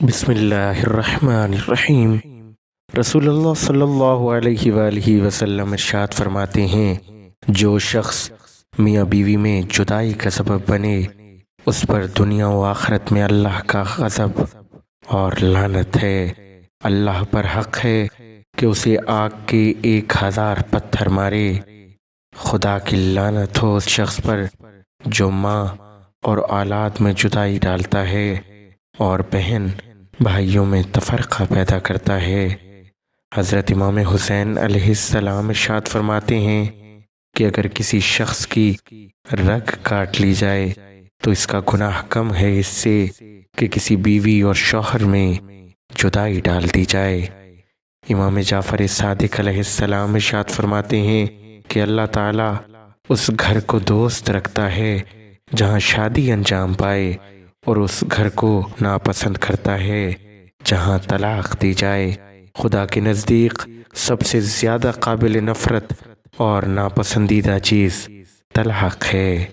بسم اللہ الرحمن الرحیم۔ رسول اللہ صلی اللہ علیہ وآلہ وسلم ارشاد فرماتے ہیں، جو شخص میاں بیوی میں جدائی کا سبب بنے اس پر دنیا و آخرت میں اللہ کا غضب اور لعنت ہے۔ اللہ پر حق ہے کہ اسے آگ کے 1000 پتھر مارے۔ خدا کی لعنت ہو اس شخص پر جو ماں اور اولاد میں جدائی ڈالتا ہے اور بہن بھائیوں میں تفرقہ پیدا کرتا ہے۔ حضرت امام حسین علیہ السلام ارشاد فرماتے ہیں کہ اگر کسی شخص کی رگ کاٹ لی جائے تو اس کا گناہ کم ہے اس سے کہ کسی بیوی اور شوہر میں جدائی ڈال دی جائے۔ امام جعفر صادق علیہ السلام ارشاد فرماتے ہیں کہ اللہ تعالیٰ اس گھر کو دوست رکھتا ہے جہاں شادی انجام پائے، اور اس گھر کو ناپسند کرتا ہے جہاں طلاق دی جائے۔ خدا کے نزدیک سب سے زیادہ قابل نفرت اور ناپسندیدہ چیز طلاق ہے۔